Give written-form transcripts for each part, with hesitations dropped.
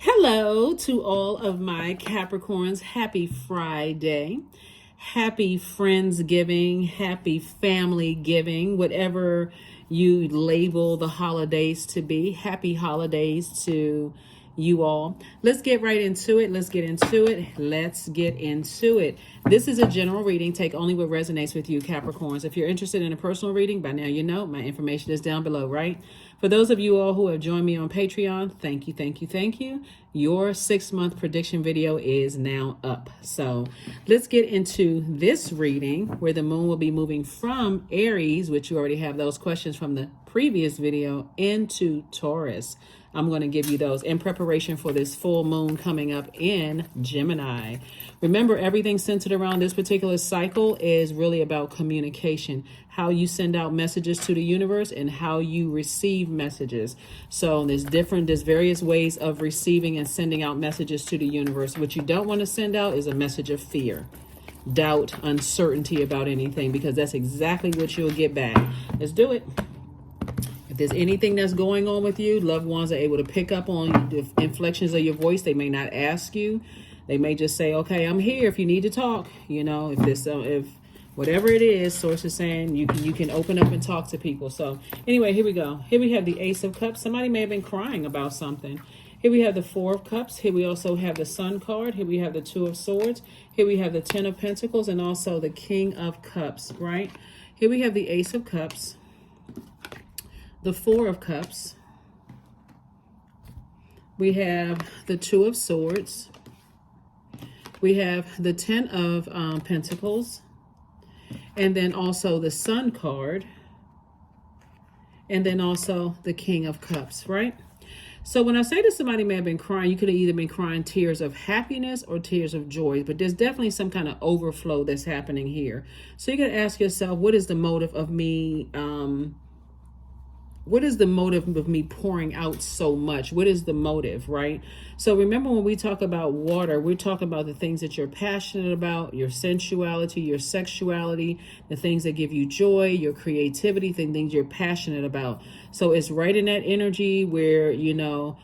Hello to all of my Capricorns. Happy Friday. Happy Friendsgiving. Happy Family Giving. Whatever you label the holidays to be. Happy holidays to you all. Let's get right into it. Let's get into it. This is a general reading. Take only what resonates with you, Capricorns. If you're interested in a personal reading, by now you know my information is down below, right? For those of you all who have joined me on Patreon, thank you, thank you, thank you. Your 6-month prediction video is now up. So let's get into this reading where the moon will be moving from Aries, which you already have those questions from the previous video, into Taurus. I'm going to give you those in preparation for this full moon coming up in Gemini. Remember, everything centered around this particular cycle is really about communication, how you send out messages to the universe and how you receive messages. So there's various ways of receiving and sending out messages to the universe. What you don't want to send out is a message of fear, doubt, uncertainty about anything, because that's exactly what you'll get back. Let's do it. If there's anything that's going on with you, loved ones are able to pick up on the inflections of your voice. They may not ask you. They may just say, okay, I'm here if you need to talk. You know, if whatever it is, source is saying you can open up and talk to people. So anyway, here we go. Here we have the Ace of Cups. Somebody may have been crying about something. Here we have the Four of Cups. Here we also have the Sun card. Here we have the Two of Swords. Here we have the Ten of Pentacles and also the King of Cups, right? Here we have the Ace of Cups, the Four of Cups. We have the Two of Swords. We have the Ten of Pentacles. And then also the Sun card. And then also the King of Cups, right? So when I say that somebody may have been crying, you could have either been crying tears of happiness or tears of joy. But there's definitely some kind of overflow that's happening here. So you got to ask yourself, what is the motive of me what is the motive of me pouring out so much? What is the motive, right? So remember, when we talk about water, we're talking about the things that you're passionate about, your sensuality, your sexuality, the things that give you joy, your creativity, the things you're passionate about. So it's right in that energy where, you know,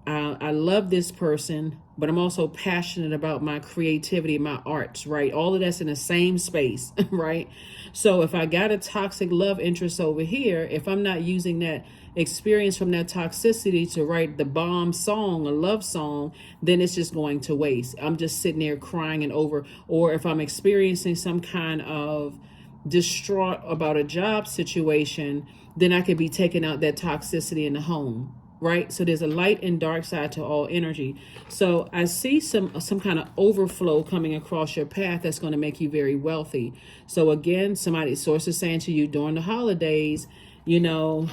I love this person, but I'm also passionate about my creativity, my arts, right? All of that's in the same space, right? So if I got a toxic love interest over here, if I'm not using that experience from that toxicity to write the bomb song, a love song, then it's just going to waste. I'm just sitting there crying and over. Or if I'm experiencing some kind of distraught about a job situation, then I could be taking out that toxicity in the home. Right? So there's a light and dark side to all energy. So I see some kind of overflow coming across your path that's going to make you very wealthy. So again, somebody's source is saying to you during the holidays, you know,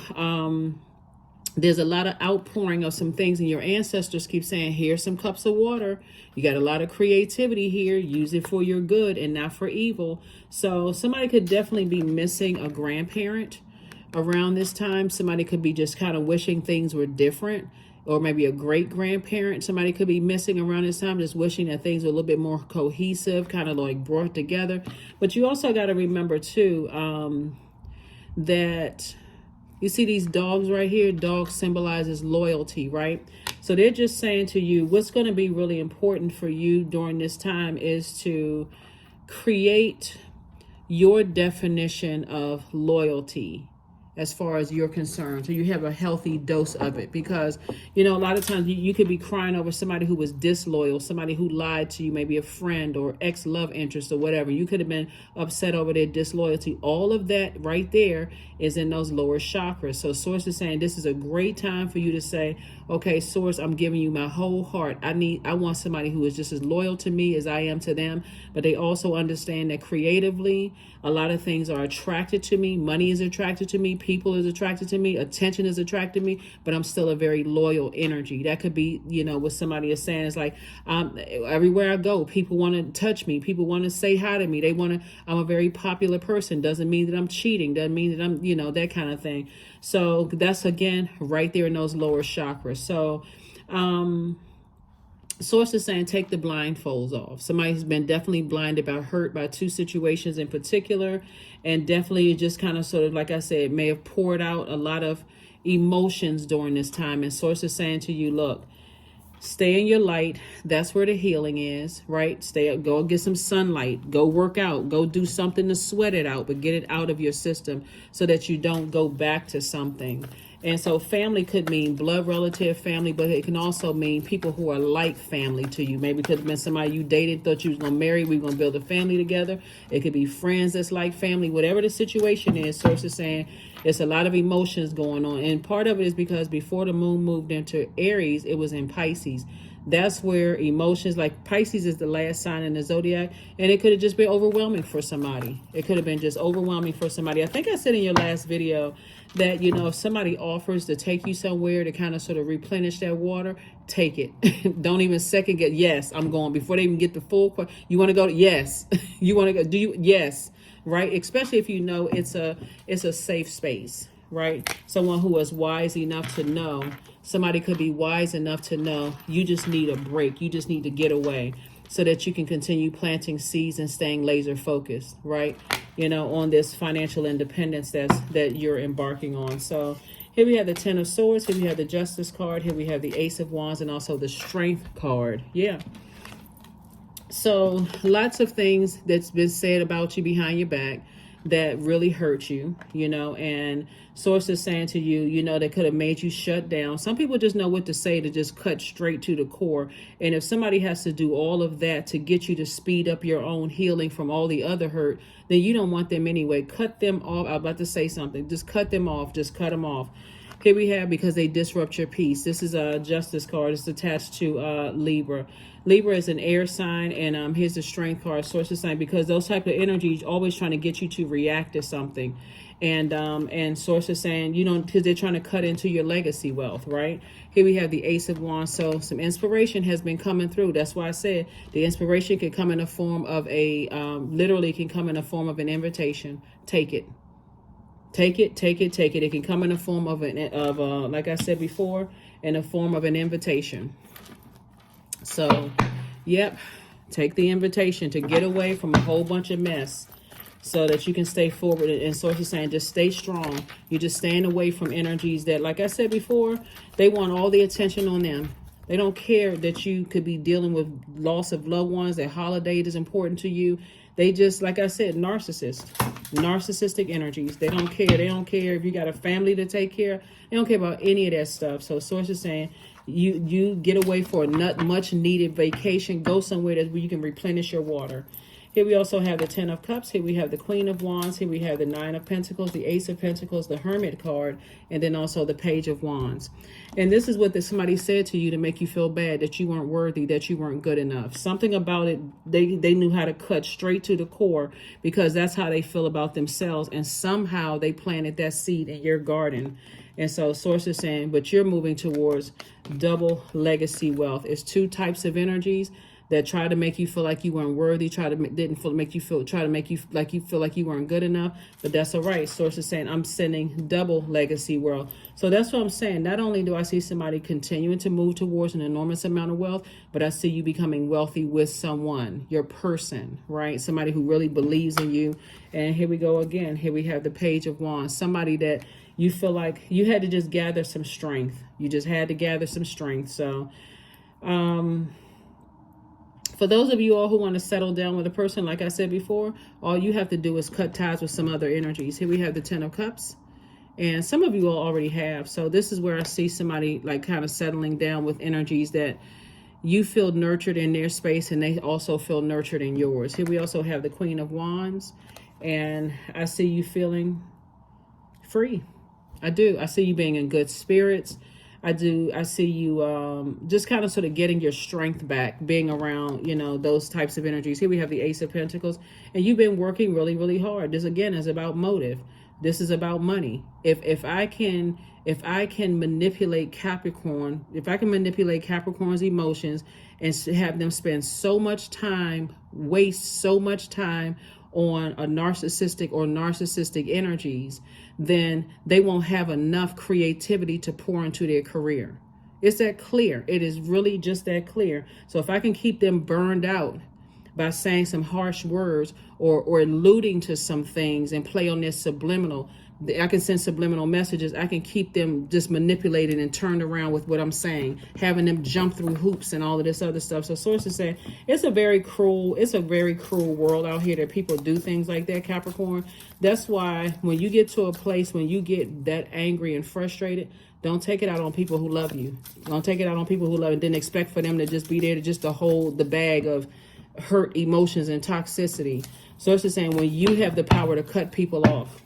there's a lot of outpouring of some things, and your ancestors keep saying, here's some cups of water. You got a lot of creativity here. Use it for your good and not for evil. So somebody could definitely be missing a grandparent around this time. Somebody could be just kind of wishing things were different, or maybe a great grandparent. Somebody could be missing around this time, just wishing that things were a little bit more cohesive, kind of like brought together. But you also got to remember too, that you see these dogs right here. Dog symbolizes loyalty, right? So they're just saying to you, what's going to be really important for you during this time is to create your definition of loyalty as far as you're concerned. So you have a healthy dose of it, because, you know, a lot of times you could be crying over somebody who was disloyal, somebody who lied to you, maybe a friend or ex-love interest or whatever. You could have been upset over their disloyalty. All of that right there is in those lower chakras. So source is saying this is a great time for you to say, okay, source, I'm giving you my whole heart. I want somebody who is just as loyal to me as I am to them, but they also understand that creatively, a lot of things are attracted to me. Money is attracted to me. People is attracted to me. Attention is attracted to me, but I'm still a very loyal energy. That could be, you know, what somebody is saying is like, everywhere I go, people want to touch me. People want to say hi to me. I'm a very popular person. Doesn't mean that I'm cheating. Doesn't mean that I'm, you know, that kind of thing. So that's, again, right there in those lower chakras. So, source is saying take the blindfolds off. Somebody's been definitely blinded by hurt by two situations in particular, and definitely just kind of sort of, like I said, may have poured out a lot of emotions during this time. And source is saying to you, look, Stay in your light. That's where the healing is, right? Stay up, go get some sunlight, go work out, go do something to sweat it out, but get it out of your system so that you don't go back to something. And so family could mean blood relative family, but it can also mean people who are like family to you. Maybe it could have been somebody you dated, thought you was going to marry, we were going to build a family together. It could be friends that's like family. Whatever the situation is, Source is saying it's a lot of emotions going on. And part of it is because before the moon moved into Aries, it was in Pisces. That's where emotions, like Pisces is the last sign in the zodiac, and it could have just been overwhelming for somebody. It could have been just overwhelming for somebody. I think I said in your last video that, you know, if somebody offers to take you somewhere to kind of sort of replenish that water, take it. Don't even second guess. Yes, I'm going. Before they even get the full question, you want to go? Yes. You want to go? Do you? Yes. Right? Especially if you know it's a safe space, right? Someone who is wise enough to know. Somebody could be wise enough to know you just need a break. You just need to get away so that you can continue planting seeds and staying laser focused, right? You know, on this financial independence that you're embarking on. So here we have the Ten of Swords. Here we have the Justice card. Here we have the Ace of Wands and also the Strength card. Yeah. So lots of things that's been said about you behind your back that really hurt you, you know, and Source is saying to you, you know, that could have made you shut down. Some people just know what to say to just cut straight to the core. And if somebody has to do all of that to get you to speed up your own healing from all the other hurt, then you don't want them anyway. Cut them off. I'm about to say something. Just cut them off. Just cut them off. Here we have because they disrupt your peace. This is a Justice card. It's attached to Libra. Libra is an air sign, and here's the Strength card, Source is saying, because those type of energies always trying to get you to react to something. And Source is saying, you know, because they're trying to cut into your legacy wealth, right? Here we have the Ace of Wands. So some inspiration has been coming through. That's why I said the inspiration can come in the form of a, literally can come in the form of an invitation. Take it. Take it, take it, take it. It can come in the form of like I said before, in the form of an invitation. So, yep, take the invitation to get away from a whole bunch of mess so that you can stay forward. And Source is saying, just stay strong. You're just staying away from energies that, like I said before, they want all the attention on them. They don't care that you could be dealing with loss of loved ones, that holiday is important to you. They just, like I said, narcissistic energies. They don't care. They don't care if you got a family to take care of. They don't care about any of that stuff. So Source is saying, you get away for a much needed vacation. Go somewhere where you can replenish your water. Here we also have the Ten of Cups. Here we have the Queen of Wands. Here we have the Nine of Pentacles, the Ace of Pentacles, the Hermit card, and then also the Page of Wands. And this is what somebody said to you to make you feel bad, that you weren't worthy, that you weren't good enough. Something about it, they knew how to cut straight to the core because that's how they feel about themselves. And somehow they planted that seed in your garden. And so Source is saying, but you're moving towards double legacy wealth. It's two types of energies that try to make you feel like you weren't worthy, try to make you feel like you weren't good enough. But that's all right. Source is saying, I'm sending double legacy wealth. So that's what I'm saying. Not only do I see somebody continuing to move towards an enormous amount of wealth, but I see you becoming wealthy with someone, your person, right? Somebody who really believes in you. And here we go again. Here we have the Page of Wands. Somebody that you feel like you had to just gather some strength. You just had to gather some strength. So, for those of you all who want to settle down with a person, like I said before, all you have to do is cut ties with some other energies. Here we have the Ten of Cups. And some of you all already have. So this is where I see somebody like kind of settling down with energies that you feel nurtured in their space and they also feel nurtured in yours. Here we also have the Queen of Wands. And I see you feeling free. I do. I see you being in good spirits. I do. I see you just kind of sort of getting your strength back, being around, you know, those types of energies. Here we have the Ace of Pentacles, and you've been working really, really hard. This again is about motive. This is about money. If I can manipulate Capricorn, if I can manipulate Capricorn's emotions and have them spend so much time, waste so much time on a narcissistic energies, then they won't have enough creativity to pour into their career. It's that clear. It is really just that clear. So if I can keep them burned out by saying some harsh words or alluding to some things and play on this subliminal, I can send subliminal messages. I can keep them just manipulated and turned around with what I'm saying, having them jump through hoops and all of this other stuff. So sources say it's a very cruel world out here that people do things like that, Capricorn. That's why when you get to a place when you get that angry and frustrated, don't take it out on people who love you. Don't take it out on people who love you. Didn't expect for them to just be there to hold the bag of hurt emotions and toxicity. Sources saying when you have the power to cut people off.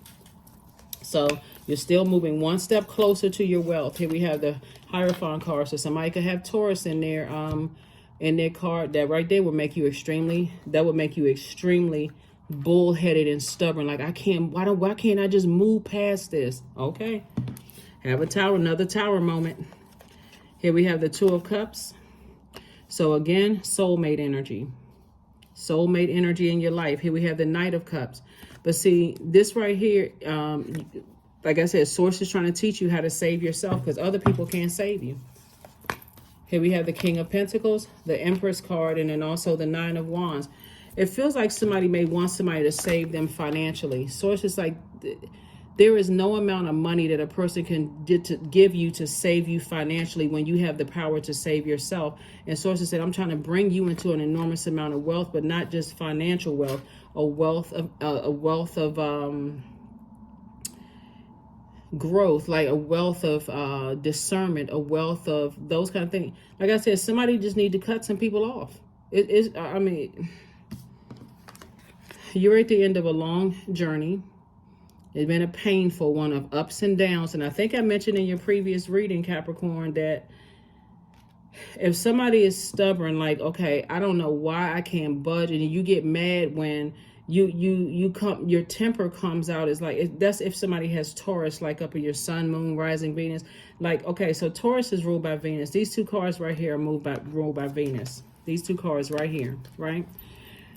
So you're still moving one step closer to your wealth. Here we have the Hierophant card. So somebody could have Taurus in their card. That right there would make you extremely bullheaded and stubborn. Like, why can't I just move past this? Okay. Have a tower, another tower moment. Here we have the Two of Cups. So again, soulmate energy. Soulmate energy in your life. Here we have the Knight of Cups. But see, this right here, like I said, Source is trying to teach you how to save yourself because other people can't save you. Here we have the King of Pentacles, the Empress card, and then also the Nine of Wands. It feels like somebody may want somebody to save them financially. Source is like, there is no amount of money that a person can give you to save you financially when you have the power to save yourself. And Source said, I'm trying to bring you into an enormous amount of wealth, but not just financial wealth, a wealth of growth, like a wealth of discernment, a wealth of those kind of things. Like I said, somebody just need to cut some people off. I mean, you're at the end of a long journey. It's been a painful one of ups and downs. And I think I mentioned in your previous reading, Capricorn, that if somebody is stubborn, like, okay, I don't know why I can't budge, and you get mad when your temper comes out. Is like, that's if somebody has Taurus, like up in your sun, moon, rising, Venus. Like, okay, so Taurus is ruled by Venus. These two cards right here are ruled by Venus. These two cards right here, right?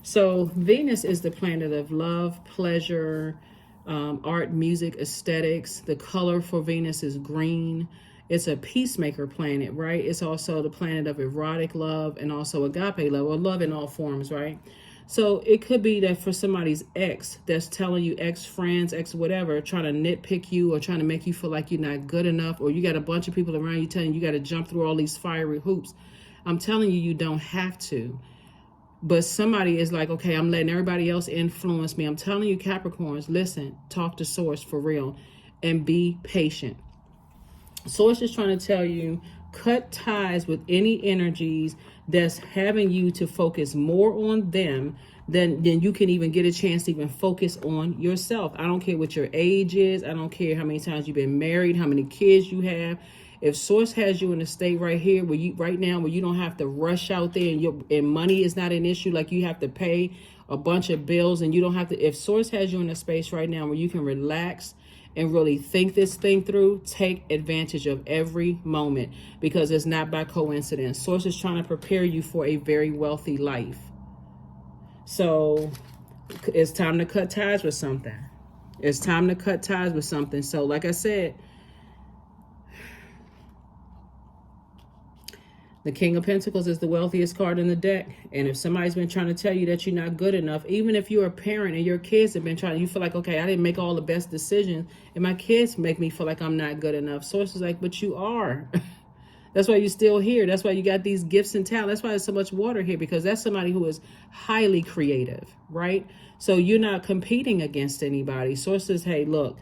So Venus is the planet of love, pleasure, art, music, aesthetics. The color for Venus is green. It's a peacemaker planet, right? It's also the planet of erotic love and also agape love, or love in all forms, right? So it could be that for somebody's ex that's telling you, ex-friends, ex-whatever, trying to nitpick you or trying to make you feel like you're not good enough, or you got a bunch of people around you telling you got to jump through all these fiery hoops. I'm telling you, you don't have to. But somebody is like, okay, I'm letting everybody else influence me. I'm telling you, Capricorns, listen, talk to Source for real and be patient. Source is trying to tell you, cut ties with any energies that's having you to focus more on them than you can even get a chance to even focus on yourself. I don't care what your age is. I don't care how many times you've been married, how many kids you have. If Source has you in a state right here where you don't have to rush out there and money is not an issue, like you have to pay a bunch of bills and you don't have to, if Source has you in a space right now where you can relax and really think this thing through, take advantage of every moment because it's not by coincidence. Source is trying to prepare you for a very wealthy life. So it's time to cut ties with something. It's time to cut ties with something. So like I said, the King of Pentacles is the wealthiest card in the deck. And if somebody's been trying to tell you that you're not good enough, even if you're a parent and your kids have been trying, you feel like, okay, I didn't make all the best decisions and my kids make me feel like I'm not good enough. Source is like, but you are. That's why you're still here. That's why you got these gifts and talent. That's why there's so much water here, because that's somebody who is highly creative, right? So you're not competing against anybody. Source says, hey, look,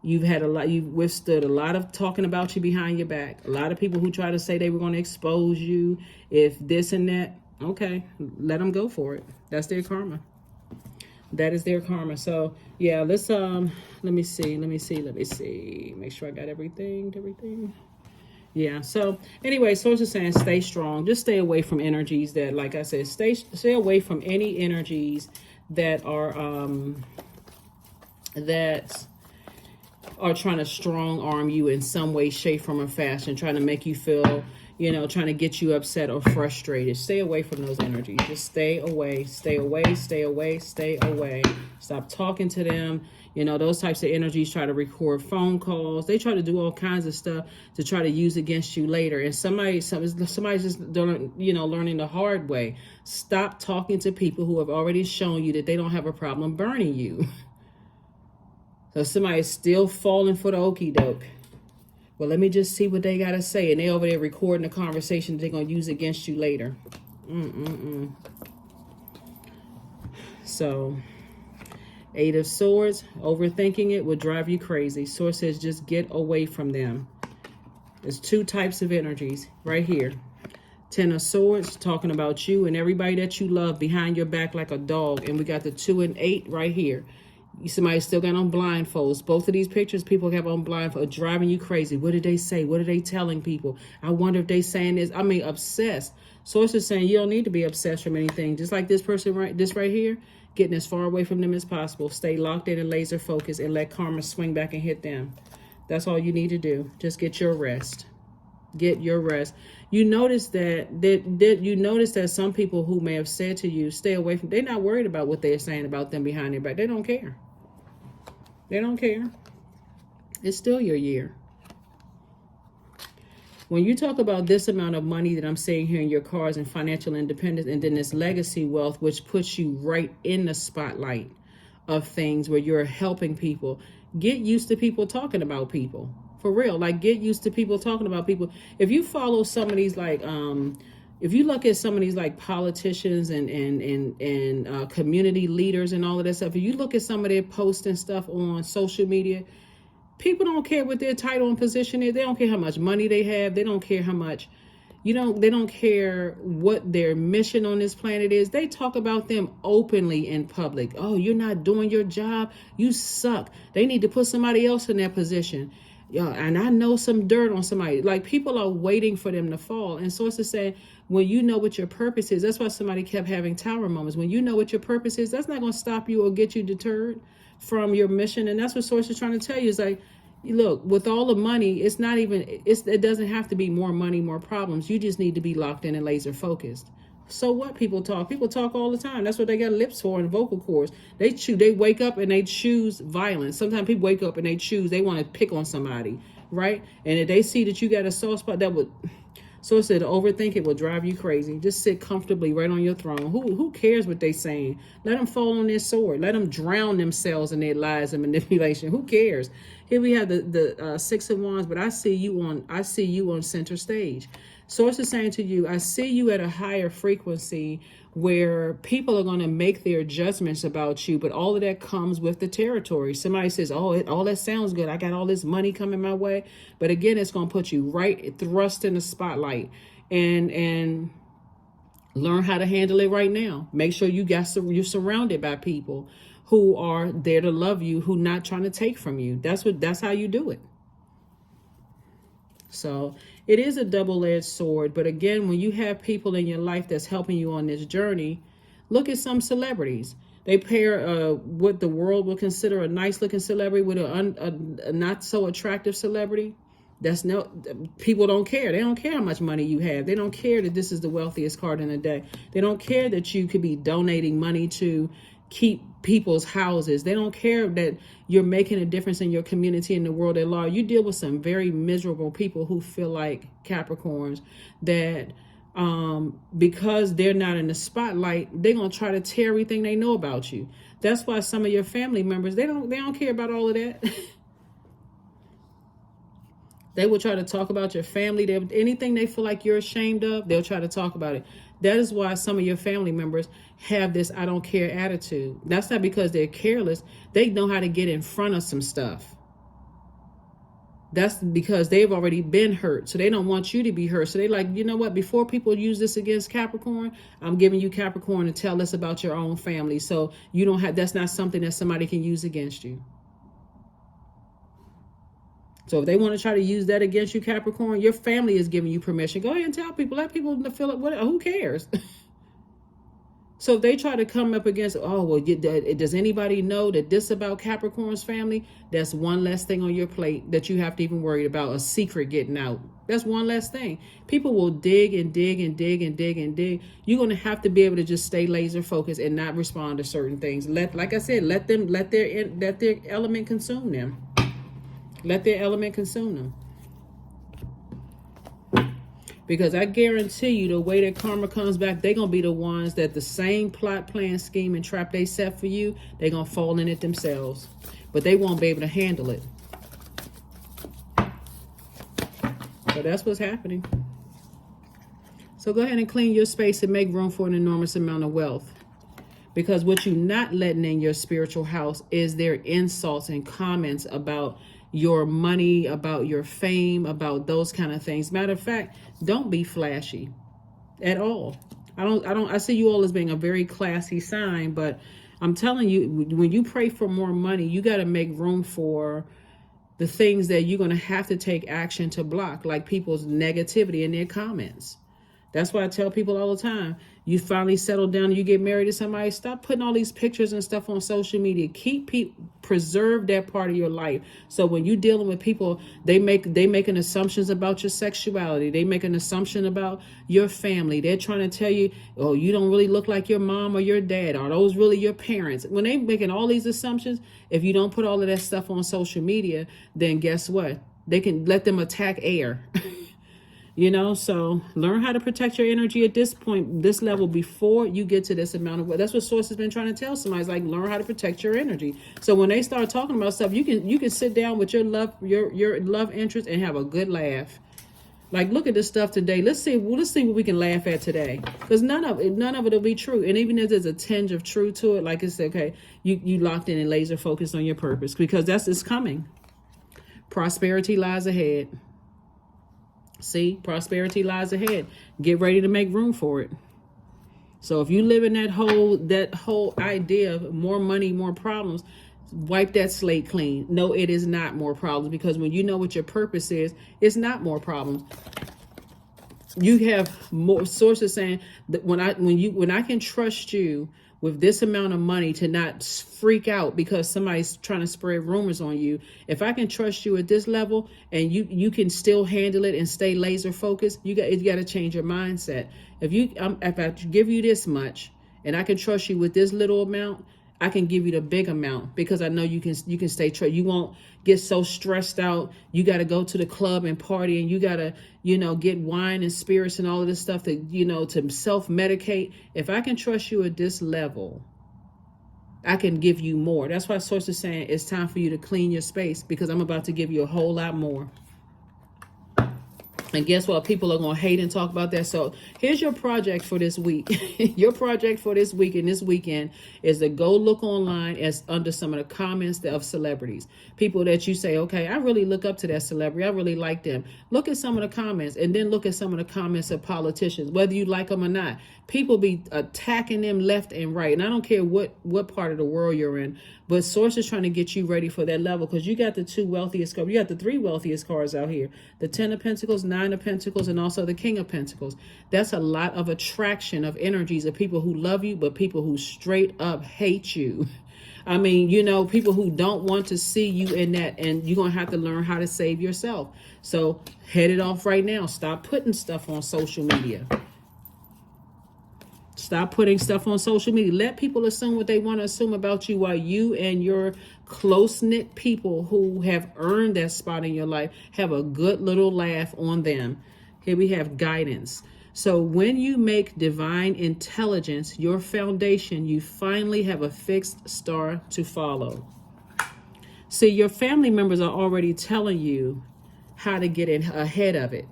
you've withstood a lot of talking about you behind your back. A lot of people who try to say they were going to expose you, if this and that. Okay, let them go for it. That's their karma. That is their karma. So yeah, let's let me see. Make sure I got everything. Yeah. So anyway, Source is saying stay strong. Just stay away from energies that, like I said, stay away from any energies that are trying to strong arm you in some way, shape, form, or fashion, trying to make you feel, trying to get you upset or frustrated. Stay away from those energies. Just stay away. Stop talking to them. Those types of energies try to record phone calls. They try to do all kinds of stuff to try to use against you later. And somebody's just learning the hard way. Stop talking to people who have already shown you that they don't have a problem burning you. So somebody's still falling for the okie doke. Well, let me just see what they got to say. And they over there recording a conversation they're going to use against you later. So, Eight of Swords, overthinking it will drive you crazy. Sword says just get away from them. There's two types of energies right here. Ten of Swords, talking about you and everybody that you love behind your back like a dog. And we got the 2 and 8 right here. Somebody still got on blindfolds. Both of these pictures, people have on blindfolds, driving you crazy. What did they say? What are they telling people? I wonder if they saying this. I mean, obsessed. Source is saying you don't need to be obsessed from anything. Just like this person, this right here, getting as far away from them as possible. Stay locked in and laser focused and let karma swing back and hit them. That's all you need to do. Just get your rest. Get your rest. You notice that some people who may have said to you, stay away from, they're not worried about what they're saying about them behind their back. They don't care. They don't care. It's still your year. When you talk about this amount of money that I'm seeing here in your cards and financial independence, and then this legacy wealth, which puts you right in the spotlight of things where you're helping people, get used to people talking about people. For real, like get used to people talking about people. If you follow some of these, like, if you look at some of these like politicians and community leaders and all of that stuff, if you look at some of their posts and stuff on social media, people don't care what their title and position is. They don't care how much money they have. They don't care how much, they don't care what their mission on this planet is. They talk about them openly in public. Oh, you're not doing your job. You suck. They need to put somebody else in that position. Yeah, and I know some dirt on somebody. Like, people are waiting for them to fall. And sources say, when you know what your purpose is, that's why somebody kept having tower moments. When you know what your purpose is, that's not going to stop you or get you deterred from your mission. And that's what source is trying to tell you. Is like, look, with all the money, it doesn't have to be more money, more problems. You just need to be locked in and laser focused. So what? People talk all the time. That's what they got lips for and vocal cords. They wake up and they choose violence. Sometimes people wake up and they want to pick on somebody, right? And if they see that you got a soft spot, so it said overthink it will drive you crazy. Just sit comfortably right on your throne. Who cares what they saying? Let them fall on their sword. Let them drown themselves in their lies and manipulation. Who cares? Here we have the 6 of Wands, but I see you on center stage. Source is saying to you, I see you at a higher frequency where people are going to make their judgments about you, but all of that comes with the territory. Somebody says, oh, all that sounds good. I got all this money coming my way. But again, it's going to put you right thrust in the spotlight and learn how to handle it right now. Make sure you're surrounded by people who are there to love you, who not trying to take from you. That's how you do it. So it is a double-edged sword. But again, when you have people in your life that's helping you on this journey, look at some celebrities. They pair what the world would consider a nice-looking celebrity with a not-so-attractive celebrity. People don't care. They don't care how much money you have. They don't care that this is the wealthiest card in the deck. They don't care that you could be donating money to keep people's houses. They don't care that you're making a difference in your community and the world at large. You deal with some very miserable people who feel like Capricorns that because they're not in the spotlight, they're gonna try to tear everything they know about you. That's why some of your family members, they don't care about all of that. They will try to talk about your family. Anything they feel like you're ashamed of, they'll try to talk about it. That is why some of your family members have this I don't care attitude. That's not because they're careless. They know how to get in front of some stuff. That's because they've already been hurt. So they don't want you to be hurt. So they like, you know what? Before people use this against Capricorn, I'm giving you Capricorn to tell us about your own family. So you don't have, that's not something that somebody can use against you. So if they want to try to use that against you, Capricorn, your family is giving you permission. Go ahead and tell people. Let people feel it. Who cares? So if they try to come up against, oh, well, does anybody know that this about Capricorn's family? That's one less thing on your plate that you have to even worry about, a secret getting out. That's one less thing. People will dig and dig and dig and dig and dig. You're going to have to be able to just stay laser focused and not respond to certain things. Like I said, let their element consume them. Let their element consume them. Because I guarantee you the way that karma comes back, they're going to be the ones that the same plot, plan, scheme, and trap they set for you, they're going to fall in it themselves. but they won't be able to handle it. So that's what's happening. So go ahead and clean your space and make room for an enormous amount of wealth. Because what you're not letting in your spiritual house is their insults and comments about your money, about your fame, about those kind of things. Matter of fact, don't be flashy at all. I see you all as being a very classy sign, but I'm telling you, when you pray for more money, you got to make room for the things that you're going to have to take action to block, like people's negativity in their comments. That's why I tell people all the time, you finally settle down and you get married to somebody, stop putting all these pictures and stuff on social media. Preserve that part of your life. So when you're dealing with people, they making assumptions about your sexuality. They make an assumption about your family. They're trying to tell you, oh, you don't really look like your mom or your dad. Are those really your parents? When they making all these assumptions, if you don't put all of that stuff on social media, then guess what? They can let them attack air. You know, so learn how to protect your energy at this point, this level, before you get to this amount of. That's what Source has been trying to tell somebody. It's like, learn how to protect your energy. So when they start talking about stuff, you can sit down with your love interest and have a good laugh. Like, look at this stuff today. Let's see what we can laugh at today, because none of it will be true. And even if there's a tinge of truth to it, like it's okay, you locked in and laser focused on your purpose, because it's coming. Prosperity lies ahead. See, prosperity lies ahead. Get ready to make room for it. So if you live in that whole idea of more money, more problems, wipe that slate clean. No, it is not more problems, because when you know what your purpose is, it's not more problems. You have more sources saying that when I can trust you with this amount of money to not freak out because somebody's trying to spread rumors on you. If I can trust you at this level and you can still handle it and stay laser focused, you got to change your mindset. If I give you this much and I can trust you with this little amount, I can give you the big amount, because I know you can stay true. You won't get so stressed out. You got to go to the club and party, and you got to, get wine and spirits and all of this stuff to self-medicate. If I can trust you at this level, I can give you more. That's why Source is saying it's time for you to clean your space, because I'm about to give you a whole lot more. And guess what? People are going to hate and talk about that. So here's your project for this week. Your project for this week and this weekend is to go look online as under some of the comments of celebrities. People that you say, okay, I really look up to that celebrity. I really like them. Look at some of the comments, and then look at some of the comments of politicians, whether you like them or not. People be attacking them left and right. And I don't care what part of the world you're in, but Source is trying to get you ready for that level, because you got the two wealthiest cards. You got the three wealthiest cards out here. The 10 of Pentacles, 9 of Pentacles, and also the King of Pentacles. That's a lot of attraction of energies of people who love you, but people who straight up hate you. I mean, people who don't want to see you in that, and you're going to have to learn how to save yourself. So head it off right now. Stop putting stuff on social media. Stop putting stuff on social media. Let people assume what they want to assume about you, while you and your close-knit people who have earned that spot in your life have a good little laugh on them. Here we have guidance. So when you make divine intelligence your foundation, you finally have a fixed star to follow. See, your family members are already telling you how to get in ahead of it.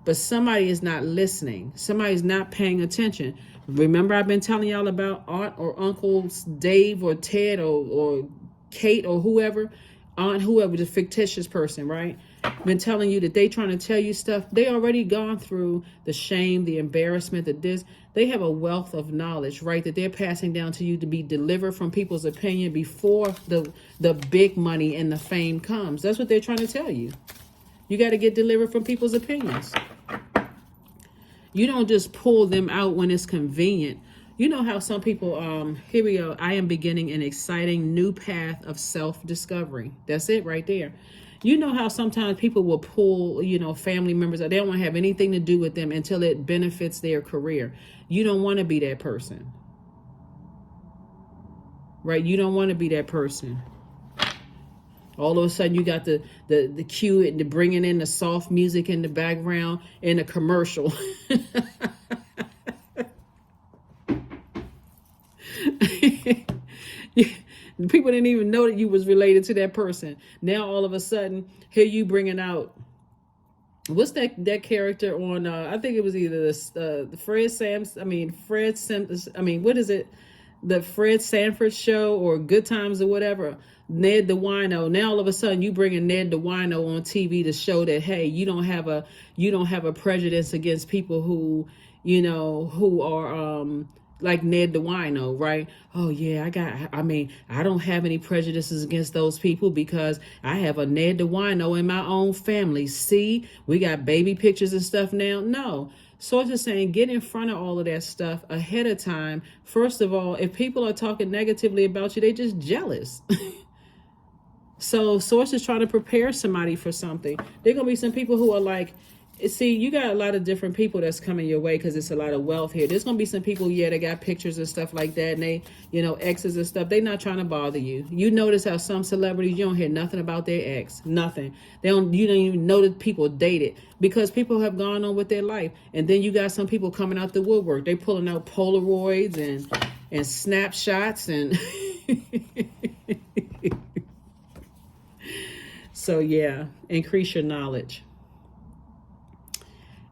But somebody is not listening. Somebody's not paying attention. Remember, I've been telling y'all about Aunt or Uncles Dave or Ted or Kate or whoever, Aunt whoever, the fictitious person, right? Been telling you that they trying to tell you stuff. They already gone through the shame, the embarrassment, They have a wealth of knowledge, right, that they're passing down to you to be delivered from people's opinion before the big money and the fame comes. That's what they're trying to tell you. You got to get delivered from people's opinions. You don't just pull them out when it's convenient. You know how some people, here we go. I am beginning an exciting new path of self-discovery. That's it right there. You know how sometimes people will pull, family members out. They don't want to have anything to do with them until it benefits their career. You don't want to be that person. Right? You don't want to be that person. All of a sudden, you got the cue and the bringing in the soft music in the background in a commercial. People didn't even know that you was related to that person. Now all of a sudden, here you bringing out, what's that character on? I think it was either the what is it? The Fred Sanford show or Good Times or whatever. Ned the Wino. Now all of a sudden you bringing Ned the Wino on TV to show that, hey, you don't have a prejudice against people who, who are like Ned the Wino, right? Oh yeah, I don't have any prejudices against those people because I have a Ned the Wino in my own family. See, we got baby pictures and stuff now. No. Source is saying get in front of all of that stuff ahead of time. First of all, if people are talking negatively about you, they just jealous. So Source is trying to prepare somebody for something. There are going to be some people who are like, see, you got a lot of different people that's coming your way because it's a lot of wealth here. There's going to be some people, they got pictures and stuff like that. And they, exes and stuff. They're not trying to bother you. You notice how some celebrities, you don't hear nothing about their ex. Nothing. You don't even know that people dated because people have gone on with their life. And then you got some people coming out the woodwork. They pulling out Polaroids and snapshots and... So yeah, increase your knowledge.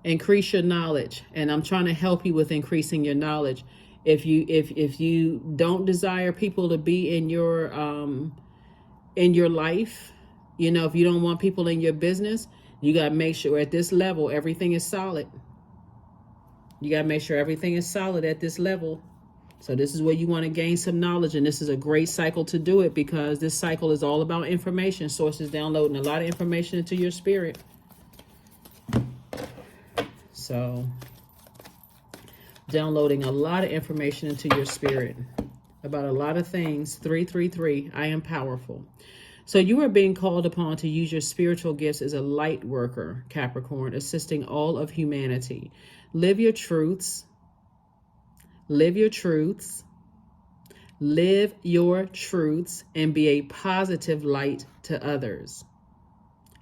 Increase your knowledge, and I'm trying to help you with increasing your knowledge. If you don't desire people to be in your life, if you don't want people in your business, you got to make sure at this level everything is solid. You got to make sure everything is solid at this level. So this is where you want to gain some knowledge, and this is a great cycle to do it because this cycle is all about information. Sources downloading a lot of information into your spirit. So downloading a lot of information into your spirit about a lot of things. 333, I am powerful. So you are being called upon to use your spiritual gifts as a light worker, Capricorn, assisting all of humanity. Live your truths. Live your truths. Live your truths and be a positive light to others.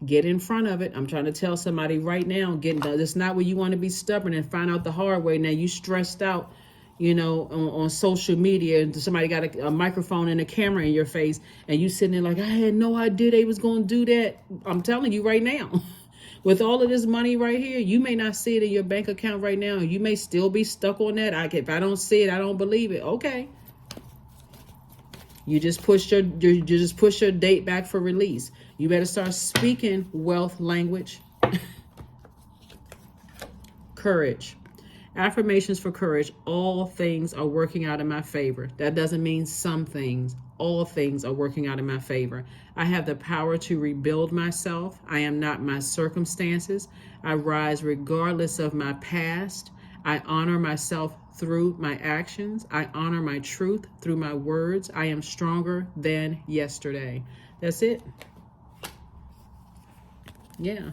Get in front of it. I'm trying to tell somebody right now, it's not where you want to be stubborn and find out the hard way. Now you stressed out, on social media, and somebody got a microphone and a camera in your face and you sitting there like, I had no idea they was going to do that. I'm telling you right now. With all of this money right here, you may not see it in your bank account right now. You may still be stuck on that. If I don't see it, I don't believe it. Okay. You just push your date back for release. You better start speaking wealth language. Courage. Affirmations for courage. All things are working out in my favor. That doesn't mean some things. All things are working out in my favor. I have the power to rebuild myself. I am not my circumstances. I rise regardless of my past. I honor myself through my actions. I honor my truth through my words. I am stronger than yesterday. That's it. Yeah.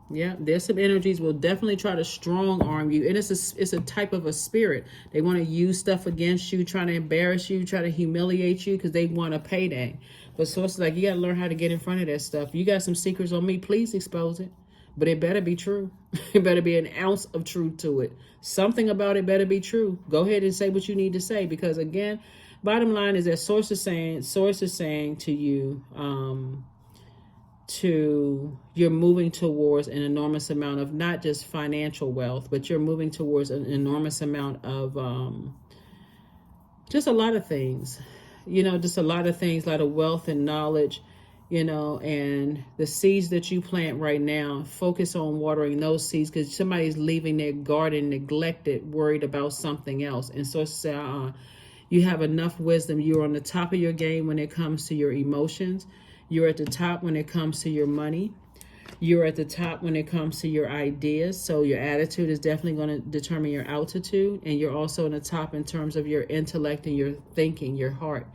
Yeah, there's some energies will definitely try to strong arm you. And it's a type of a spirit. They want to use stuff against you, trying to embarrass you, try to humiliate you because they want a payday. But so it's like, you got to learn how to get in front of that stuff. You got some secrets on me, please expose it. But it better be true. It better be an ounce of truth to it. Something about it better be true. Go ahead and say what you need to say. Because again, bottom line is that source is saying to you, you're moving towards an enormous amount of not just financial wealth, but you're moving towards an enormous amount of just a lot of things, just a lot of things, a lot of wealth and knowledge, and the seeds that you plant right now, focus on watering those seeds because somebody's leaving their garden neglected, worried about something else. And so you have enough wisdom. You're on the top of your game when it comes to your emotions. You're at the top when it comes to your money. You're at the top when it comes to your ideas. So your attitude is definitely going to determine your altitude. And you're also in the top in terms of your intellect and your thinking, your heart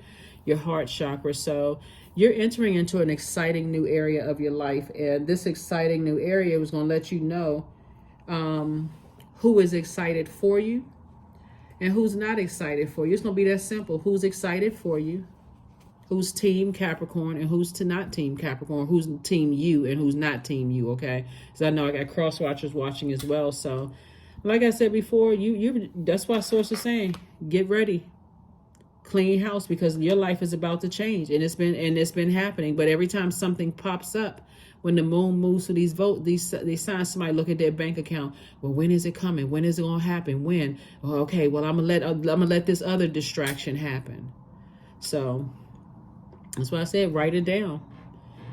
chakra. So you're entering into an exciting new area of your life. And this exciting new area was going to let you know who is excited for you and who's not excited for you. It's going to be that simple. Who's excited for you? Who's team Capricorn and who's not team Capricorn, who's team you and who's not team you, okay? Because I know I got cross watchers watching as well. So like I said before, you that's why source is saying, get ready. clean house, because your life is about to change, and it's been happening. But every time something pops up, when the moon moves to these signs, somebody look at their bank account. Well, when is it coming? When is it going to happen? When? Oh, okay, well, I'm gonna let this other distraction happen. So that's why I said write it down.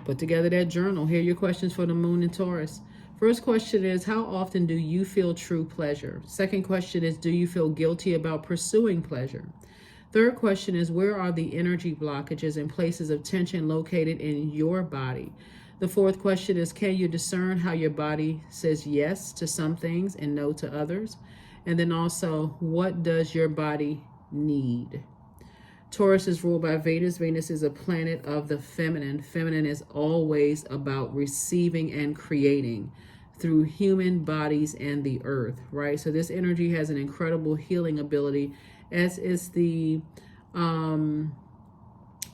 Put together that journal. Here are your questions for the moon in Taurus. First question is, how often do you feel true pleasure? Second question is, do you feel guilty about pursuing pleasure? Third question is, where are the energy blockages and places of tension located in your body? The fourth question is, can you discern how your body says yes to some things and no to others? And then also, what does your body need? Taurus is ruled by Venus. Venus is a planet of the feminine. Feminine is always about receiving and creating through human bodies and the earth, right? So this energy has an incredible healing ability, as is the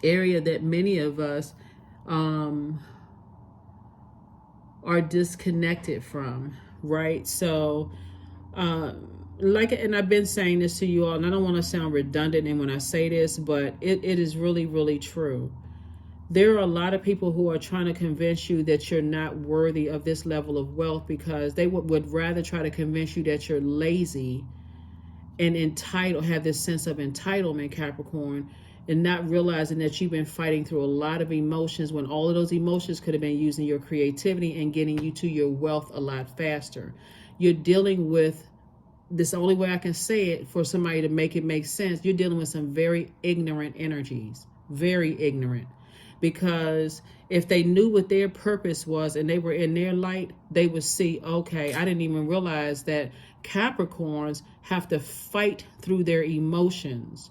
area that many of us are disconnected from, right? So and I've been saying this to you all, and I don't want to sound redundant when I say this, but it is really, really true. There are a lot of people who are trying to convince you that you're not worthy of this level of wealth, because they would rather try to convince you that you're lazy and entitled, have this sense of entitlement, Capricorn, and not realizing that you've been fighting through a lot of emotions, when all of those emotions could have been using your creativity and getting you to your wealth a lot faster. You're dealing with, this the only way I can say it for somebody to make it make sense, you're dealing with some very ignorant energies, very ignorant. Because if they knew what their purpose was and they were in their light, they would see, okay, I didn't even realize that Capricorns have to fight through their emotions.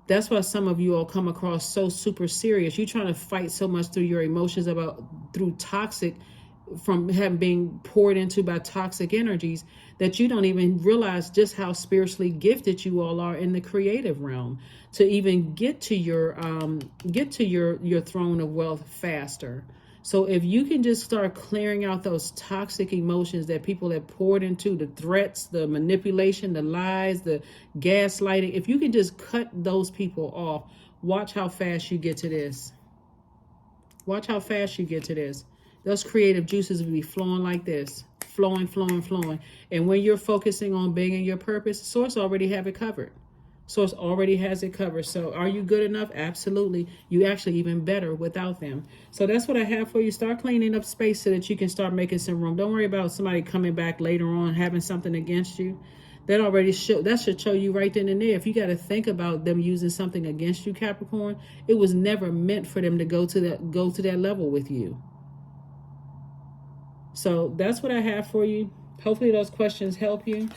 That's why some of you all come across so super serious. You're trying to fight so much through your emotions through toxic, from having being poured into by toxic energies, that you don't even realize just how spiritually gifted you all are in the creative realm to even get to your throne of wealth faster. So if you can just start clearing out those toxic emotions that people have poured into, the threats, the manipulation, the lies, the gaslighting, if you can just cut those people off, watch how fast you get to this. Watch how fast you get to this. Those creative juices will be flowing like this, flowing, flowing, flowing. And when you're focusing on being in your purpose, Source already have it covered. Source already has it covered. So are you good enough? Absolutely. You actually even better without them. So that's what I have for you. Start cleaning up space so that you can start making some room. Don't worry about somebody coming back later on having something against you. That should show you right then and there. If you got to think about them using something against you, Capricorn, it was never meant for them to go to that level with you. So that's what I have for you. Hopefully those questions help you,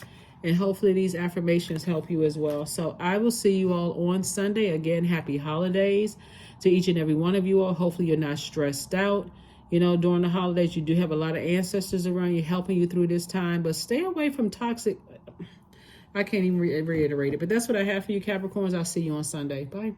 and hopefully these affirmations help you as well. So I will see you all on Sunday. Again, happy holidays to each and every one of you all. Hopefully you're not stressed out. During the holidays, you do have a lot of ancestors around you helping you through this time, but stay away from toxic. I can't even reiterate it, but that's what I have for you, Capricorns. I'll see you on Sunday. Bye.